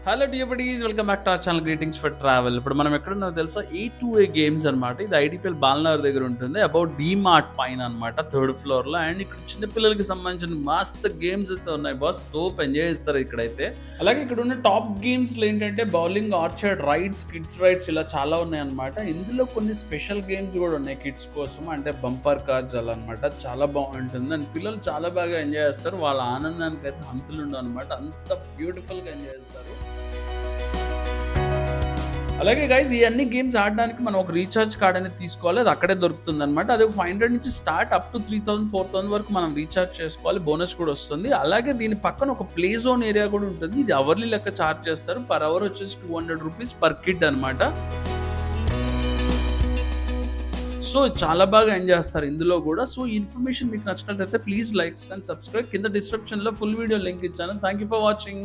Hello dear buddies, welcome back to our channel greetings for travel. ఇప్పుడు మనం ఎక్కడున్నామో తెలుసా, A2A గేమ్స్ అనమాట. ఇది ఐడిపిఎల్ బాలనగర్ దగ్గర ఉంటుంది, అబౌట్ డీమార్ట్ పైన అనమాట, 3rd ఫ్లోర్లో. అండ్ ఇక్కడ చిన్నపిల్లలకి సంబంధించిన మస్త్ గేమ్స్ అయితే ఉన్నాయి బాస్, తోపు ఎంజాయ్ చేస్తారు ఇక్కడైతే. అలాగే ఇక్కడ ఉన్న టాప్ గేమ్స్లో ఏంటంటే bowling, orchard, rides, kids rides ఇలా చాలా ఉన్నాయి అనమాట. ఇందులో కొన్ని స్పెషల్ గేమ్స్ కూడా ఉన్నాయి కిడ్స్ కోసం, అంటే బంపర్ కార్డ్స్ అలా అనమాట. చాలా బాగుంటుంది అండ్ పిల్లలు చాలా బాగా ఎంజాయ్ చేస్తారు. వాళ్ళ ఆనందానికి అయితే హంతులు ఉండవు అనమాట, అంత బ్యూటిఫుల్గా ఎంజాయ్ చేస్తారు. అలాగే గైస్, ఈ అన్ని గేమ్స్ ఆడడానికి మనం ఒక రీఛార్జ్ కార్డ్ అనేది తీసుకోవాలి, అది అక్కడే దొరుకుతుంది అనమాట. అది 500 నుంచి స్టార్ట్ అప్ టు 3000, 4000 వరకు మనం రీఛార్జ్ చేసుకోవాలి, బోనస్ కూడా వస్తుంది. అలాగే దీని పక్కన ఒక ప్లే జోన్ ఏరియా కూడా ఉంటుంది, ఇది అవర్లీ లెక్క ఛార్జ్ చేస్తారు. పర్ అవర్ వచ్చేసి 200 రూపీస్ పర్ కిడ్ అనమాట. సో చాలా బాగా ఎంజాయ్ చేస్తారు ఇందులో కూడా. సో ఈ ఇన్ఫర్మేషన్ మీకు నచ్చినట్లయితే ప్లీజ్ లైక్స్ అండ్ సబ్స్క్రైబ్. కింద డిస్క్రిప్షన్లో ఫుల్ వీడియో లింక్ ఇచ్చాను. Thank you for watching.